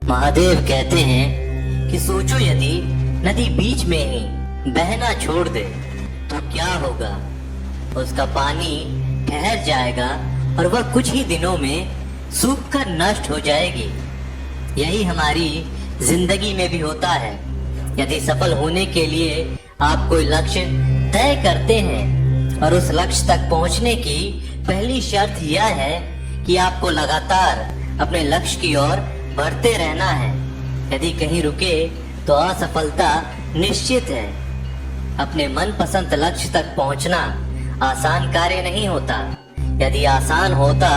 महादेव कहते हैं कि सोचो यदि नदी बीच में ही बहना छोड़ दे तो क्या होगा। उसका पानी ठहर जाएगा और वह कुछ ही दिनों में सूख कर नष्ट हो जाएगी। यही हमारी जिंदगी में भी होता है। यदि सफल होने के लिए आप कोई लक्ष्य तय करते हैं और उस लक्ष्य तक पहुंचने की पहली शर्त यह है कि आपको लगातार अपने लक्ष्य की ओर बढ़ते रहना है। यदि कहीं रुके तो असफलता निश्चित है। अपने मनपसंद लक्ष्य तक पहुंचना आसान कार्य नहीं होता। यदि आसान होता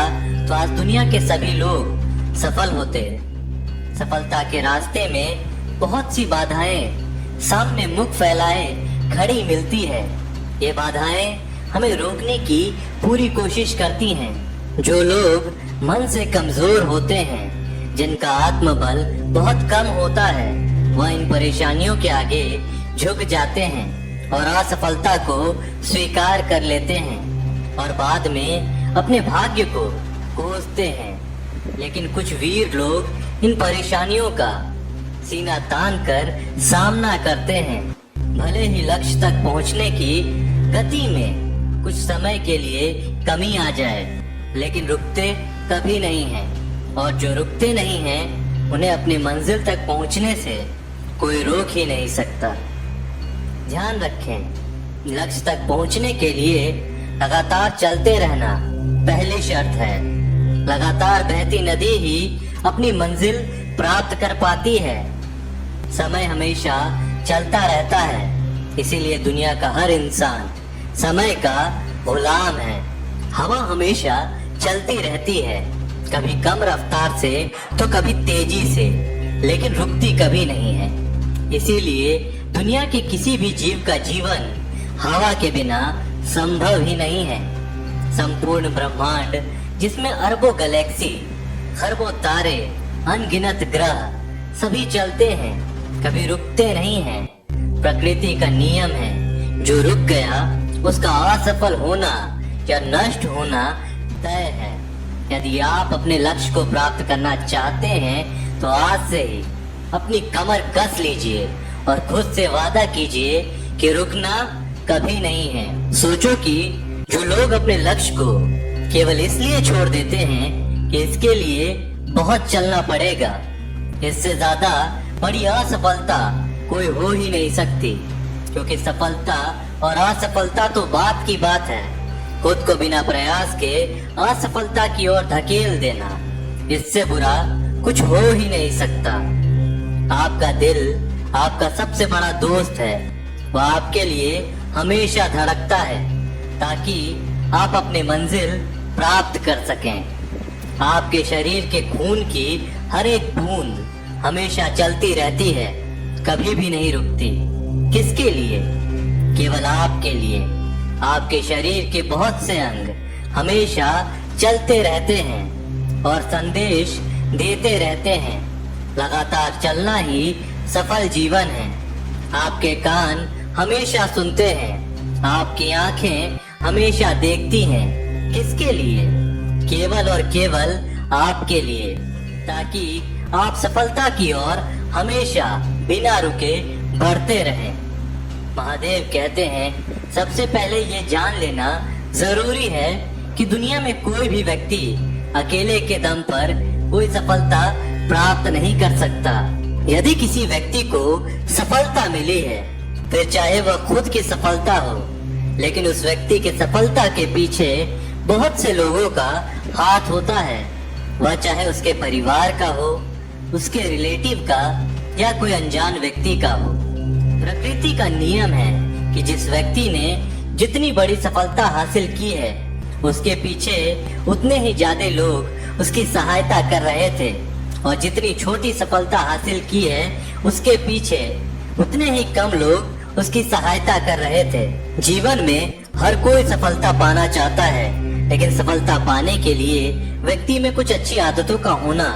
तो आज दुनिया के सभी लोग सफल होते। सफलता के रास्ते में बहुत सी बाधाएं सामने मुख फैलाए खड़ी मिलती है। ये बाधाएं हमें रोकने की पूरी कोशिश करती हैं। जो लोग मन से कमजोर होते हैं, जिनका आत्मबल बहुत कम होता है, वह इन परेशानियों के आगे झुक जाते हैं और असफलता को स्वीकार कर लेते हैं और बाद में अपने भाग्य को कोसते हैं। लेकिन कुछ वीर लोग इन परेशानियों का सीना तान कर सामना करते हैं। भले ही लक्ष्य तक पहुंचने की गति में कुछ समय के लिए कमी आ जाए, लेकिन रुकते कभी नहीं हैं। और जो रुकते नहीं हैं, उन्हें अपनी मंजिल तक पहुंचने से कोई रोक ही नहीं सकता। ध्यान रखें, लक्ष्य तक पहुंचने के लिए लगातार चलते रहना पहली शर्त है। लगातार बहती नदी ही अपनी मंजिल प्राप्त कर पाती है। समय हमेशा चलता रहता है, इसीलिए दुनिया का हर इंसान समय का गुलाम है। हवा हमेशा चलती रहती है, कभी कम रफ्तार से तो कभी तेजी से, लेकिन रुकती कभी नहीं है। इसीलिए दुनिया के किसी भी जीव का जीवन हवा के बिना संभव ही नहीं है। संपूर्ण ब्रह्मांड, जिसमें अरबों गैलेक्सी, खरबों तारे, अनगिनत ग्रह सभी चलते हैं, कभी रुकते नहीं हैं। प्रकृति का नियम है, जो रुक गया उसका असफल होना या नष्ट होना तय है। यदि आप अपने लक्ष्य को प्राप्त करना चाहते हैं तो आज से ही अपनी कमर कस लीजिए और खुद से वादा कीजिए कि रुकना कभी नहीं है। सोचो कि जो लोग अपने लक्ष्य को केवल इसलिए छोड़ देते हैं कि इसके लिए बहुत चलना पड़ेगा, इससे ज्यादा बड़ी असफलता कोई हो ही नहीं सकती। क्योंकि सफलता और असफलता तो बात की बात है। खुद को बिना प्रयास के असफलता की ओर धकेल देना, इससे बुरा कुछ हो ही नहीं सकता। आपका दिल आपका सबसे बड़ा दोस्त है। वह आपके लिए हमेशा धड़कता है ताकि आप अपनी मंजिल प्राप्त कर सकें। आपके शरीर के खून की हर एक बूंद हमेशा चलती रहती है, कभी भी नहीं रुकती। किसके लिए? केवल आपके लिए। आपके शरीर के बहुत से अंग हमेशा चलते रहते हैं और संदेश देते रहते हैं। लगातार चलना ही सफल जीवन है। आपके कान हमेशा सुनते हैं, आपकी आंखें हमेशा देखती हैं। किसके लिए? केवल और केवल आपके लिए, ताकि आप सफलता की ओर हमेशा बिना रुके बढ़ते रहें। महादेव कहते हैं, सबसे पहले ये जान लेना जरूरी है कि दुनिया में कोई भी व्यक्ति अकेले के दम पर कोई सफलता प्राप्त नहीं कर सकता। यदि किसी व्यक्ति को सफलता मिली है, फिर चाहे वह खुद की सफलता हो, लेकिन उस व्यक्ति के सफलता के पीछे बहुत से लोगों का हाथ होता है। वह चाहे उसके परिवार का हो, उसके रिलेटिव का या कोई अनजान व्यक्ति का हो। प्रकृति का नियम है कि जिस व्यक्ति ने जितनी बड़ी सफलता हासिल की है, उसके पीछे उतने ही ज्यादा लोग उसकी सहायता कर रहे थे, और जितनी छोटी सफलता हासिल की है, उसके पीछे उतने ही कम लोग उसकी सहायता कर रहे थे। जीवन में हर कोई सफलता पाना चाहता है, लेकिन सफलता पाने के लिए व्यक्ति में कुछ अच्छी आदतों का होना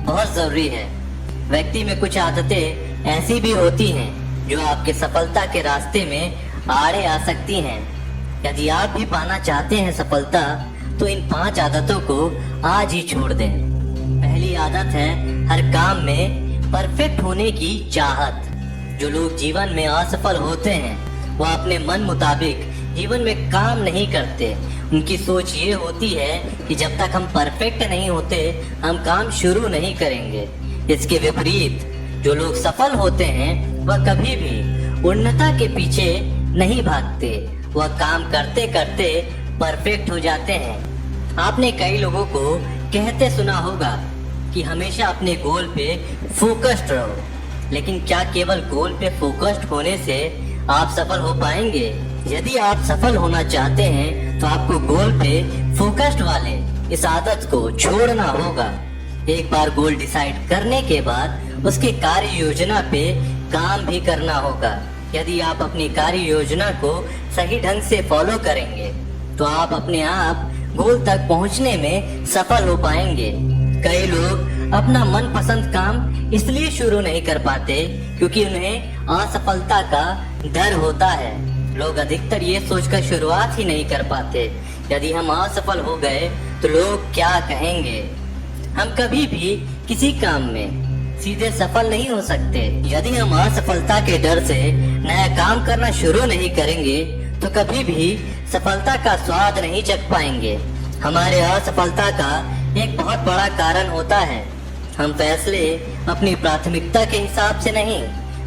बहुत जरूरी है। व्यक्ति में कुछ आदतें ऐसी भी होती हैं जो आपके सफलता के रास्ते में आड़े आ सकती हैं। यदि आप भी पाना चाहते हैं सफलता, तो इन 5 आदतों को आज ही छोड़ दें। पहली आदत है हर काम में परफेक्ट होने की चाहत। जो लोग जीवन में असफल होते हैं वह अपने मन मुताबिक जीवन में काम नहीं करते। उनकी सोच ये होती है कि जब तक हम परफेक्ट नहीं होते हम काम शुरू नहीं करेंगे। इसके विपरीत जो लोग सफल होते हैं वह कभी भी उन्नता के पीछे नहीं भागते, वह काम करते करते परफेक्ट हो जाते हैं। आपने कई लोगों को कहते सुना होगा कि हमेशा अपने गोल पे फोकस्ड रहो, लेकिन क्या केवल गोल पे फोकस्ड होने से आप सफल हो पाएंगे? यदि आप सफल होना चाहते हैं तो आपको गोल पे फोकस्ड वाले इस आदत को छोड़ना होगा। एक बार गोल डिसाइड करने के बाद उसके कार्य योजना पे काम भी करना होगा। यदि आप अपनी कार्य योजना को सही ढंग से फॉलो करेंगे तो आप अपने आप गोल तक पहुंचने में सफल हो पाएंगे। कई लोग अपना मनपसंद काम इसलिए शुरू नहीं कर पाते क्योंकि उन्हें असफलता का डर होता है। लोग अधिकतर ये सोचकर शुरुआत ही नहीं कर पाते, यदि हम असफल हो गए तो लोग क्या कहेंगे। हम कभी भी किसी काम में सीधे सफल नहीं हो सकते। यदि हम असफलता के डर से नया काम करना शुरू नहीं करेंगे तो कभी भी सफलता का स्वाद नहीं चख पाएंगे। हमारे असफलता का एक बहुत बड़ा कारण होता है हम फैसले अपनी प्राथमिकता के हिसाब से नहीं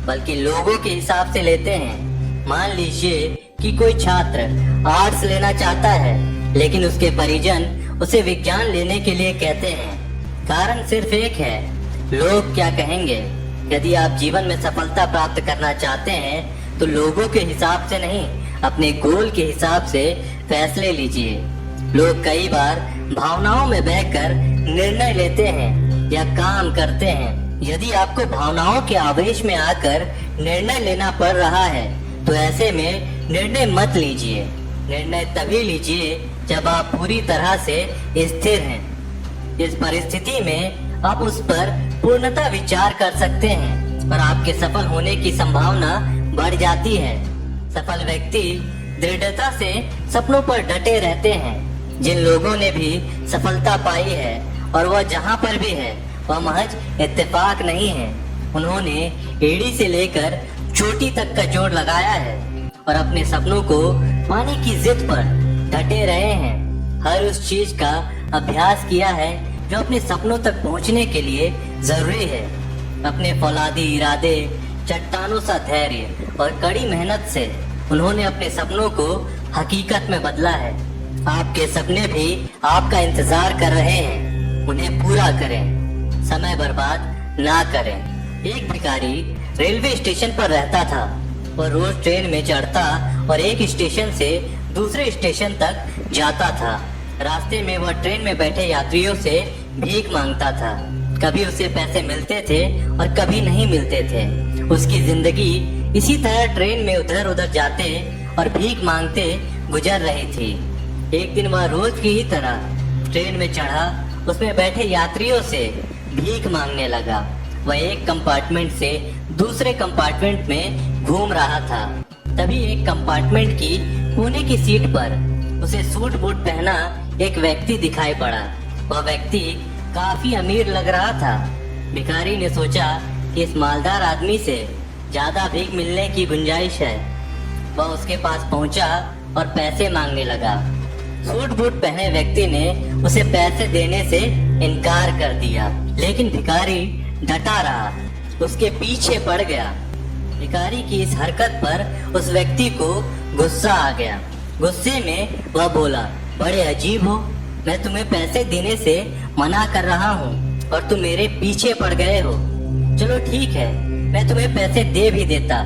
बल्कि लोगों के हिसाब से लेते हैं। मान लीजिए कि कोई छात्र आर्ट्स लेना चाहता है लेकिन उसके परिजन उसे विज्ञान लेने के लिए कहते हैं। कारण सिर्फ एक है, लोग क्या कहेंगे। यदि आप जीवन में सफलता प्राप्त करना चाहते हैं तो लोगों के हिसाब से नहीं अपने गोल के हिसाब से फैसले लीजिए। लोग कई बार भावनाओं में बहकर निर्णय लेते हैं या काम करते हैं। यदि आपको भावनाओं के आवेश में आकर निर्णय लेना पड़ रहा है तो ऐसे में निर्णय मत लीजिए। निर्णय तभी लीजिए जब आप पूरी तरह से स्थिर हैं। इस परिस्थिति में आप उस पर पूर्णतः विचार कर सकते हैं और आपके सफल होने की संभावना बढ़ जाती है। सफल व्यक्ति दृढ़ता से सपनों पर डटे रहते हैं। जिन लोगों ने भी सफलता पाई है और वह जहाँ पर भी है वह महज इत्तेफाक नहीं है। उन्होंने एड़ी से लेकर चोटी तक का जोर लगाया है और अपने सपनों को पाने की जिद पर डटे रहे हैं। हर उस चीज का अभ्यास किया है जो अपने सपनों तक पहुंचने के लिए जरूरी है। अपने फौलादी इरादे, चट्टानों सा धैर्य और कड़ी मेहनत से उन्होंने अपने सपनों को हकीकत में बदला है। आपके सपने भी आपका इंतजार कर रहे हैं, उन्हें पूरा करें, समय बर्बाद ना करें। एक भिखारी रेलवे स्टेशन पर रहता था। वह रोज ट्रेन में चढ़ता और एक स्टेशन से दूसरे स्टेशन तक जाता था। रास्ते में वह ट्रेन में बैठे यात्रियों से भीख मांगता था। कभी उसे पैसे मिलते थे और कभी नहीं मिलते थे। उसकी जिंदगी इसी तरह ट्रेन में उधर उधर जाते और भीख मांगते गुजर रही थी। एक दिन वह रोज की ही तरह ट्रेन में चढ़ा, उसमें बैठे यात्रियों से भीख मांगने लगा। वह एक कंपार्टमेंट से दूसरे कंपार्टमेंट में घूम रहा था। तभी एक कंपार्टमेंट की कोने की सीट पर उसे सूट बूट पहना एक व्यक्ति दिखाई पड़ा। वह व्यक्ति काफी अमीर लग रहा था। भिखारी ने सोचा कि इस मालदार आदमी से ज्यादा भीख मिलने की गुंजाइश है। वह उसके पास पहुंचा और पैसे मांगने लगा। सूट बूट पहने व्यक्ति ने उसे पैसे देने से इनकार कर दिया, लेकिन भिखारी डटा रहा, उसके पीछे पड़ गया। भिखारी की इस हरकत पर उस व्यक्ति को गुस्सा आ गया। गुस्से में वह बोला, बड़े अजीब हो, मैं तुम्हें पैसे देने से मना कर रहा हूँ और तुम मेरे पीछे पड़ गए हो। चलो ठीक है, मैं तुम्हें पैसे दे भी देता,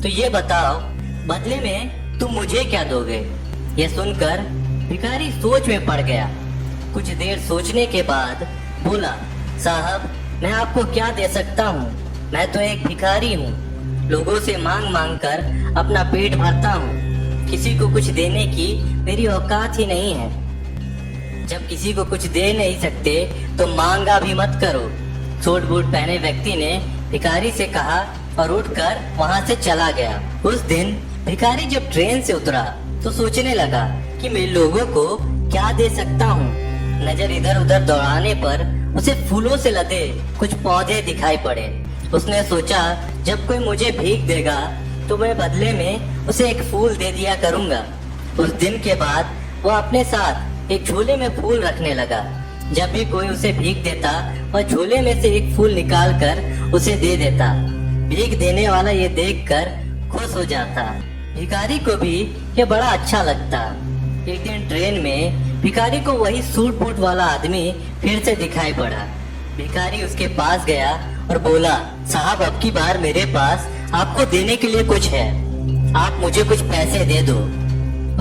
तो ये बताओ बदले में तुम मुझे क्या दोगे? यह सुनकर भिखारी सोच में पड़ गया। कुछ देर सोचने के बाद बोला, साहब मैं आपको क्या दे सकता हूँ? मैं तो एक भिखारी हूँ, लोगों से मांग मांग कर अपना पेट भरता हूँ। किसी को कुछ देने की मेरी औकात ही नहीं है। जब किसी को कुछ दे नहीं सकते तो मांगा भी मत करो। सूट बूट पहने व्यक्ति ने भिखारी से कहा और उठकर वहाँ से चला गया। उस दिन भिखारी जब ट्रेन से उतरा तो सोचने लगा कि मैं लोगों को क्या दे सकता हूँ। नजर इधर उधर दौड़ाने पर उसे फूलों से लदे कुछ पौधे दिखाई पड़े। उसने सोचा जब कोई मुझे भीख देगा तो मैं बदले में उसे एक फूल दे दिया करूंगा। उस दिन के बाद वो अपने साथ एक झोले में फूल रखने लगा। जब भी कोई उसे भीख देता वह झोले में से एक फूल निकाल कर उसे दे देता। भीख देने वाला ये देखकर खुश हो जाता। भिखारी को भी ये बड़ा अच्छा लगता। एक दिन ट्रेन में भिखारी को वही सूट बूट वाला आदमी फिर से दिखाई पड़ा। भिखारी उसके पास गया और बोला, साहब अब की बार मेरे पास आपको देने के लिए कुछ है, आप मुझे कुछ पैसे दे दो।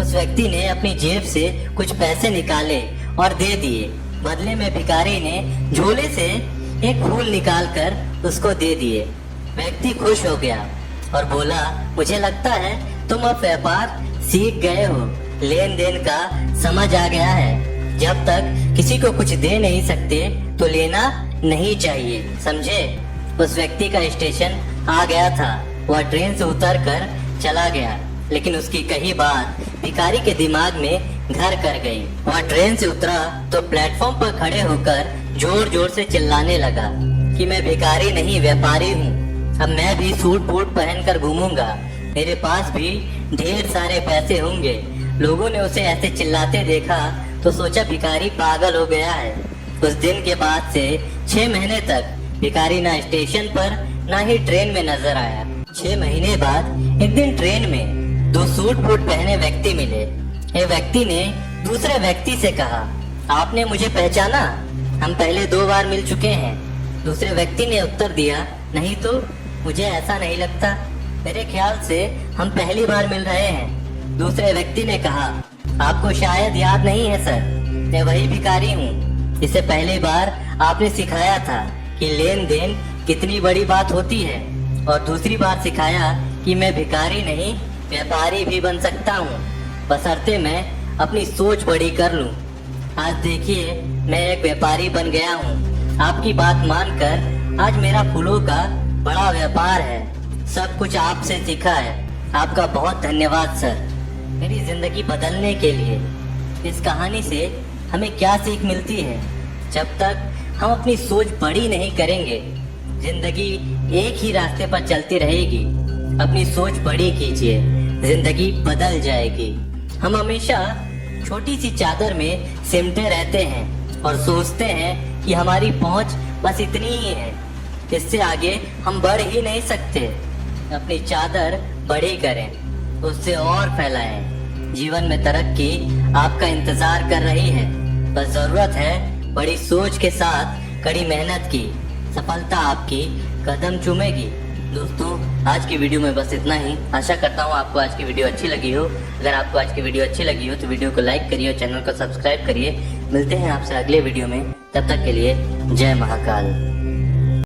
उस व्यक्ति ने अपनी जेब से कुछ पैसे निकाले और दे दिए। बदले में भिखारी ने झोले से एक फूल निकालकर उसको दे दिए। व्यक्ति खुश हो गया और बोला, मुझे लगता है तुम अब व्यापार सीख गए हो, लेन देन का समझ आ गया है। जब तक किसी को कुछ दे नहीं सकते तो लेना नहीं चाहिए, समझे। उस व्यक्ति का स्टेशन आ गया था। वह ट्रेन से उतर कर चला गया, लेकिन उसकी कही बात भिखारी के दिमाग में घर कर गई। वह ट्रेन से उतरा तो प्लेटफॉर्म पर खड़े होकर जोर जोर से चिल्लाने लगा कि मैं भिखारी नहीं व्यापारी हूँ। अब मैं भी सूट बूट पहन कर घूमूंगा, मेरे पास भी ढेर सारे पैसे होंगे। लोगों ने उसे ऐसे चिल्लाते देखा तो सोचा भिखारी पागल हो गया है। उस दिन के बाद से 6 महीने तक भिखारी ना स्टेशन पर ना ही ट्रेन में नजर आया। 6 महीने बाद एक दिन ट्रेन में 2 सूट बूट पहने व्यक्ति मिले। एक व्यक्ति ने दूसरे व्यक्ति से कहा, आपने मुझे पहचाना? हम पहले 2 बार मिल चुके हैं। दूसरे व्यक्ति ने उत्तर दिया, नहीं तो मुझे ऐसा नहीं लगता, मेरे ख्याल से हम पहली बार मिल रहे हैं। दूसरे व्यक्ति ने कहा, आपको शायद याद नहीं है सर, मैं वही भिखारी हूँ। इससे पहली बार आपने सिखाया था कि लेन देन कितनी बड़ी बात होती है, और दूसरी बार सिखाया कि मैं भिखारी नहीं व्यापारी भी बन सकता हूँ, बशर्ते मैं अपनी सोच बड़ी कर लूँ। आज देखिए मैं एक व्यापारी बन गया हूँ। आपकी बात मानकर आज मेरा फूलों का बड़ा व्यापार है। सब कुछ आपसे सीखा है, आपका बहुत धन्यवाद सर, मेरी जिंदगी बदलने के लिए। इस कहानी से हमें क्या सीख मिलती है? जब तक हम अपनी सोच बड़ी नहीं करेंगे जिंदगी एक ही रास्ते पर चलती रहेगी। अपनी सोच बड़ी कीजिए, जिंदगी बदल जाएगी। हम हमेशा छोटी सी चादर में सिमटे रहते हैं और सोचते हैं कि हमारी पहुंच बस इतनी ही है, इससे आगे हम बढ़ ही नहीं सकते। अपनी चादर बड़ी करें, उससे और फैलाएं। जीवन में तरक्की आपका इंतजार कर रही है, बस जरूरत है बड़ी सोच के साथ कड़ी मेहनत की। सफलता आपकी कदम चूमेगी। दोस्तों आज की वीडियो में बस इतना ही। आशा करता हूँ आपको आज की वीडियो अच्छी लगी हो। अगर आपको आज की वीडियो अच्छी लगी हो तो वीडियो को लाइक करिए और चैनल को सब्सक्राइब करिए। मिलते हैं आपसे अगले वीडियो में, तब तक के लिए जय महाकाल।